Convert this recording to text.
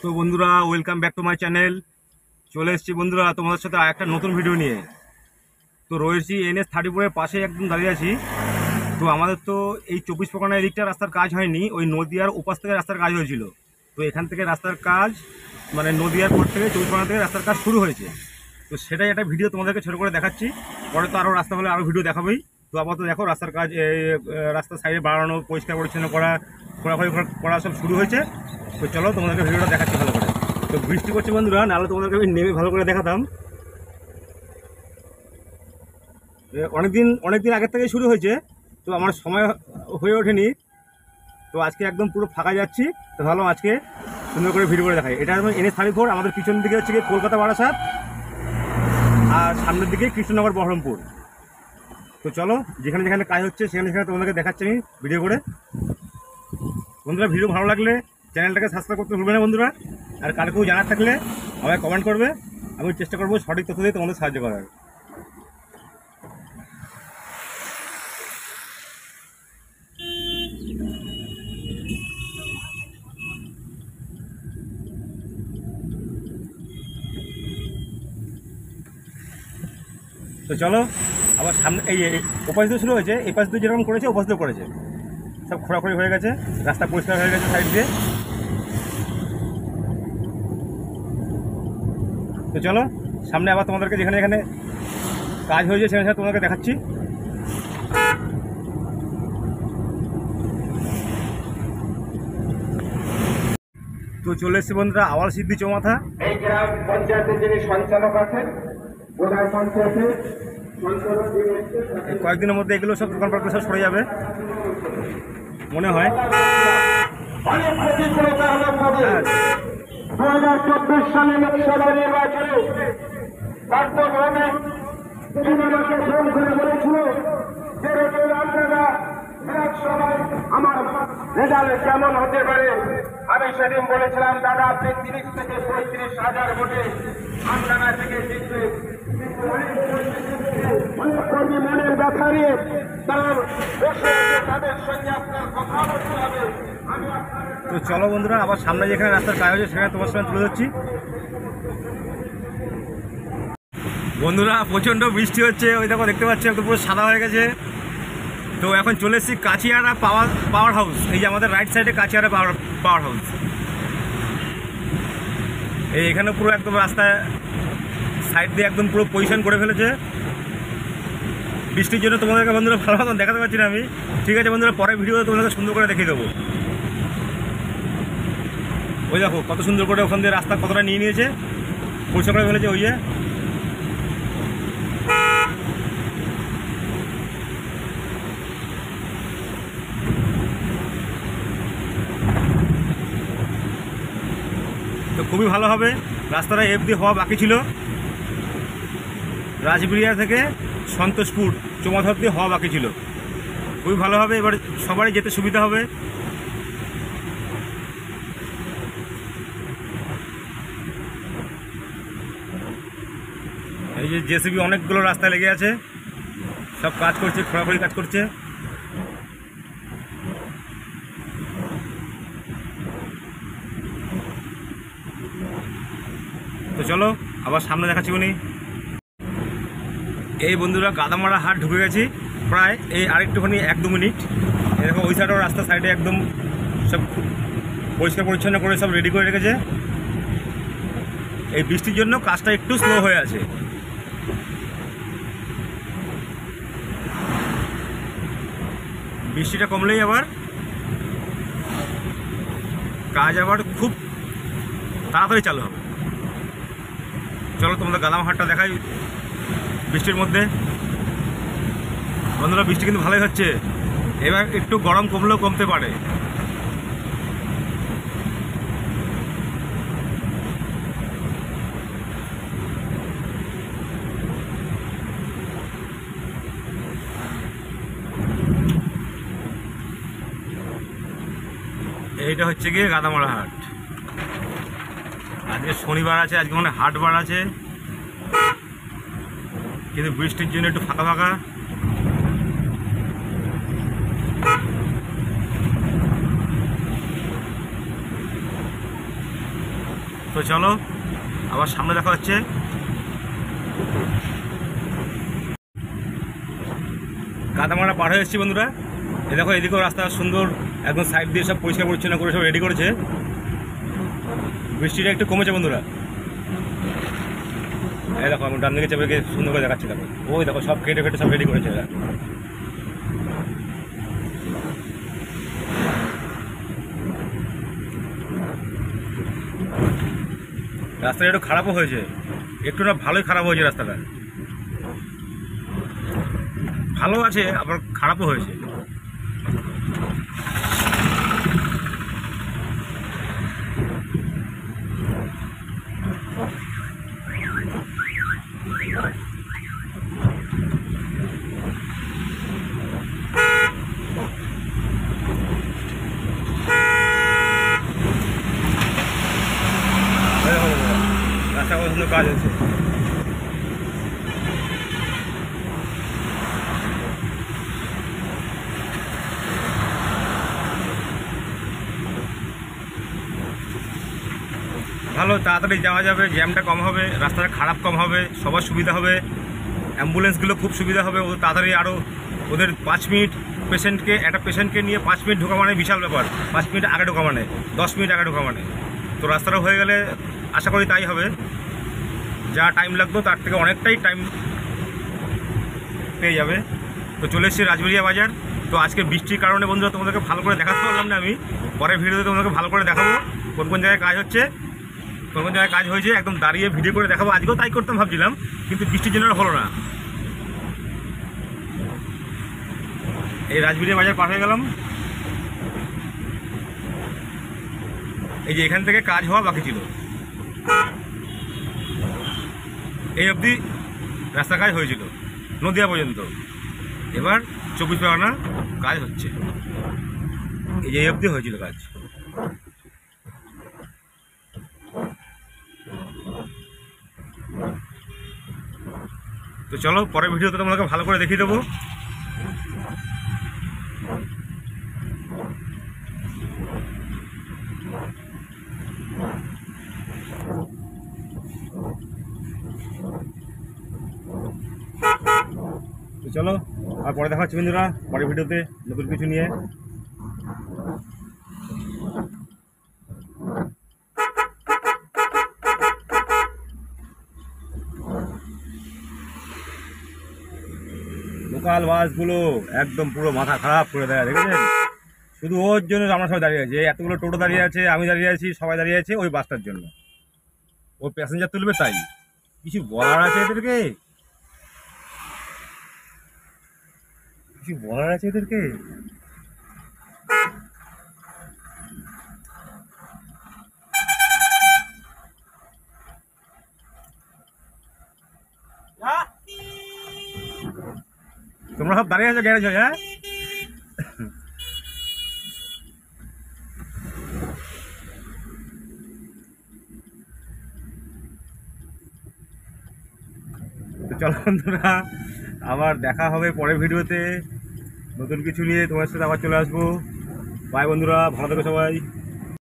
তো বন্ধুরা, welcome back to my channel. চলে এসেছি বন্ধুরা তোমাদের সাথে একটা নতুন ভিডিও নিয়ে। তো রয়েছি NH-34-এর পাশে একদম দাঁড়িয়ে আছি। তো আমাদের তো এই 24 পরগনার এদিকটা রাস্তার কাজ হয়নি, ওই নদিয়ার ওপাশ থেকে রাস্তার কাজ হয়েছিল। তো এখান থেকে রাস্তার কাজ মানে নদিয়ার পর থেকে 24 পরগনা থেকে রাস্তার কাজ শুরু হয়েছে। তো সেটাই একটা ভিডিও তোমাদেরকে ছোটো করে দেখাচ্ছি। পরে তো আরও রাস্তা হলে আরও ভিডিও দেখাবেই। তো আপাতত দেখো রাস্তার কাজ, রাস্তার সাইডে বাড়ানো, পরিষ্কার পরিচ্ছন্ন করা, খোঁড়াখড়ি করা সব শুরু হয়েছে। তো চলো তোমাদেরকে ভিডিওটা দেখাচ্ছি ভালো করে। তো বৃষ্টি করছে বন্ধুরা, নাহলে তোমাদেরকে আমি নেমে ভালো করে দেখাতাম। অনেকদিন আগের থেকেই শুরু হয়েছে, তো আমার সময় হয়ে ওঠেনি। তো আজকে একদম পুরো ফাঁকা যাচ্ছি, তো ভাবলাম আজকে সুন্দর করে ভিডিও করে দেখাই। এটা NH-34, আমাদের পিছনের দিকে হচ্ছে গিয়ে কলকাতা বারাসাত, আর সামনের দিকে কৃষ্ণনগর বহরমপুর। তো চলো যেখানে যেখানে কাজ হচ্ছে সেখানে তোমাদেরকে দেখাচ্ছি আমি ভিডিও করে। বন্ধুরা, ভিডিও ভালো লাগলে চ্যানেলটাকে সাবস্ক্রাইব করতে ভুলবে না বন্ধুরা। আর কালকেও জানার থাকলে আমাকে কমেন্ট করবে, আমি চেষ্টা করবো সঠিক তথ্য দিয়ে তোমাদের সাহায্য করার। তো চলো আবার সামনে এই ওপাশ দিয়ে শুরু হয়েছে, এই পাশ দিয়ে যেরকম করেছে ওপাশ দিয়ে করেছে, সব খোঁড়াখড়ি হয়ে গেছে, রাস্তা পরিষ্কার হয়ে গেছে সাইড দিয়ে। তো চলো সামনে আবার তোমাদেরকে যেখানে যেখানে কাজ হয়েছে সেখানে তোমাদেরকে দেখাচ্ছি। তো চলে এসেছি বন্ধুরা আওয়াল সিদ্ধি চৌমাথা। এই গ্রাম পঞ্চায়েতের যিনি সঞ্চালক আছেন, প্রধান পঞ্চায়েতের কয়েকদিনের মধ্যে এগুলো সব দোকানপাট সব সরে যাবে মনে হয়। অনেক প্রতিকূলতা হলো 2024 সালে লোকসভা নির্বাচনে বাস্তবভাবে জনগণকে ফোন করে বলেছিল যে আপনারা বিধানসভায় আমার রেজাল্ট কেমন হতে পারে। আমি সেদিন বলেছিলাম, দাদা আপনি 30 থেকে 35,000 ভোটে আমডাঙ্গা থেকে জিতবে। অনেক কর্মী মনের ব্যথা নিয়ে তারা বসে আছে, তাদের সঙ্গে আপনার কথা বলতে হবে। তো চলো বন্ধুরা, আবার সামনে যেখানে রাস্তার কাজ হয়েছে সেখানে তোমার সঙ্গে তুলে ধরছি। বন্ধুরা, প্রচণ্ড বৃষ্টি হচ্ছে, ওই দেখো দেখতে পাচ্ছি একদম পুরো সাদা হয়ে গেছে। তো এখন চলে এসেছি কাচিয়ারা পাওয়ার হাউস। এই যে আমাদের রাইট সাইডে কাচিয়ারা পাওয়ার হাউস। এখানে পুরো একদম রাস্তায় সাইড দিয়ে একদম পুরো পজিশন করে ফেলেছে। বৃষ্টির জন্য তোমাদেরকে বন্ধুরা ভালো মতন দেখাতে পারছি না আমি। ঠিক আছে বন্ধুরা, পরের ভিডিওতে তোমাদেরকে সুন্দর করে দেখিয়ে দেবো। ওই দেখো কত সুন্দর করে ওখান দিয়ে রাস্তা কতটা নিয়ে নিয়েছে, পরিষ্কার করে ফেলেছে। ওই যে তো খুবই ভালো হবে। রাস্তাটা FD হওয়া বাকি ছিল, রাজবিড়িয়া থেকে সন্তোষপুর চৌমাথা অব্দি হওয়া বাকি ছিল। খুবই ভালো হবে, এবার সবারই যেতে সুবিধা হবে। এই যে JCB অনেকগুলো রাস্তায় লেগে আছে, সব কাজ করছে, খোঁড়াখড়ি কাজ করছে। তো চলো আবার সামনে দেখাচ্ছি উনি। এই বন্ধুরা গাদামারা হাট ঢুকে গেছি প্রায়, এই আরেকটুখানি 1-2 মিনিট। এরকম ওই সাইডেও রাস্তা সাইডে একদম সব পরিষ্কার পরিচ্ছন্ন করে সব রেডি করে রেখেছে। এই বৃষ্টির জন্য কাজটা একটু স্লো হয়ে আছে। বৃষ্টিটা কমলেই আবার কাজ আবার খুব তাড়াতাড়ি চালু হবে। চলো তোমাদের গাদামহাটটা দেখাই বৃষ্টির মধ্যে। বন্ধুরা, বৃষ্টি কিন্তু ভালোই হচ্ছে, এবার একটু গরম কমলেও কমতে পারে। এইটা হচ্ছে গিয়ে গাদামারা হাট। আজকে শনিবার আছে, আজকে মানে হাট বার আছে, কিন্তু বৃষ্টির জন্য একটু ফাঁকা ফাঁকা। তো চলো আবার সামনে দেখা হচ্ছে। কাদামারা পার হয়ে এসেছি বন্ধুরা। এই দেখো এদিকেও রাস্তা সুন্দর, একদম সাইড দিয়ে সব পরিষ্কার পরিচ্ছন্ন করে সব রেডি করেছে। বৃষ্টিটা একটু কমেছে বন্ধুরা। এই দেখো আমি ডান দিকে চেপে গিয়ে সুন্দর করে দেখাচ্ছি। দেখো ওই দেখো সব কেটে কেটে সব রেডি করেছে এরা। রাস্তাটা একটু খারাপও হয়েছে, একটু না ভালোই খারাপ হয়েছে রাস্তাটা। ভালো আছে আবার খারাপও হয়েছে। রাস্তা কত সুন্দর কাজ হয়েছে। ভালো তাড়াতাড়ি যাওয়া যাবে, জ্যামটা কম হবে, রাস্তাটা খারাপ কম হবে, সবার সুবিধা হবে, অ্যাম্বুলেন্সগুলো খুব সুবিধা হবে। ও তাড়াতাড়ি আরও ওদের 5 মিনিট একটা পেশেন্টকে নিয়ে 5 মিনিট ঢোকা মানে বিশাল ব্যাপার। 5 মিনিট আগে ঢোকা মানে 10 মিনিট আগে ঢোকা মানে। তো রাস্তাটা হয়ে গেলে আশা করি তাই হবে। যা টাইম লাগতো তার থেকে অনেকটাই টাইম পেয়ে যাবে। তো চলে এসেছি রাজবাড়িয়া বাজার। তো আজকে বৃষ্টির কারণে বন্ধুরা তোমাদেরকে ভালো করে দেখাতে পারলাম না আমি। পরের ভিডিওতে তোমাদেরকে ভালো করে দেখাবো কোন কোন জায়গায় কাজ হচ্ছে, কোন কোন জায়গায় কাজ হয়েছে, একদম দাঁড়িয়ে ভিডিও করে দেখাবো। আজকেও তাই করতাম ভাবছিলাম, কিন্তু বৃষ্টির জন্য হলো না। এই রাজবাড়িয়া বাজার পার হয়ে গেলাম। এই যে এখান থেকে কাজ হওয়া বাকি ছিল, এই অবধি রাস্তা কাজ হয়েছিল নদিয়া পর্যন্ত। এবার 24 পরগনা কাজ হচ্ছে, এই যে এই অবধি হয়েছিল কাজ। তো চলো পরের ভিডিওতে তোমাকে ভালো করে দেখিয়ে দেবো। তো চলো আর পরে দেখা হচ্ছে বন্ধুরা পরের ভিডিওতে নতুন কিছু নিয়ে। লোকাল বাসগুলো একদম পুরো মাথা খারাপ করে দেয়, দেখেছেন? শুধু ওর জন্য আমরা সবাই দাঁড়িয়ে আছি। এতগুলো টোটো দাঁড়িয়ে আছে, আমি দাঁড়িয়ে আছি, সবাই দাঁড়িয়ে আছে ওই বাসটার জন্য। ও প্যাসেঞ্জার তুলবে তাই। কিছু বলার আছে এদেরকে? কিছু বলার আছে এদেরকে? তোমরা সব দাঁড়িয়ে আছো গ্যারেজ হয়ে? হ্যাঁ, তো চলো বন্ধুরা আবার দেখা হবে পরের ভিডিওতে নতুন কিছু নিয়ে। তোমার সাথে আবার চলে আসবো। বাই বন্ধুরা, ভালো থেকো সবাই।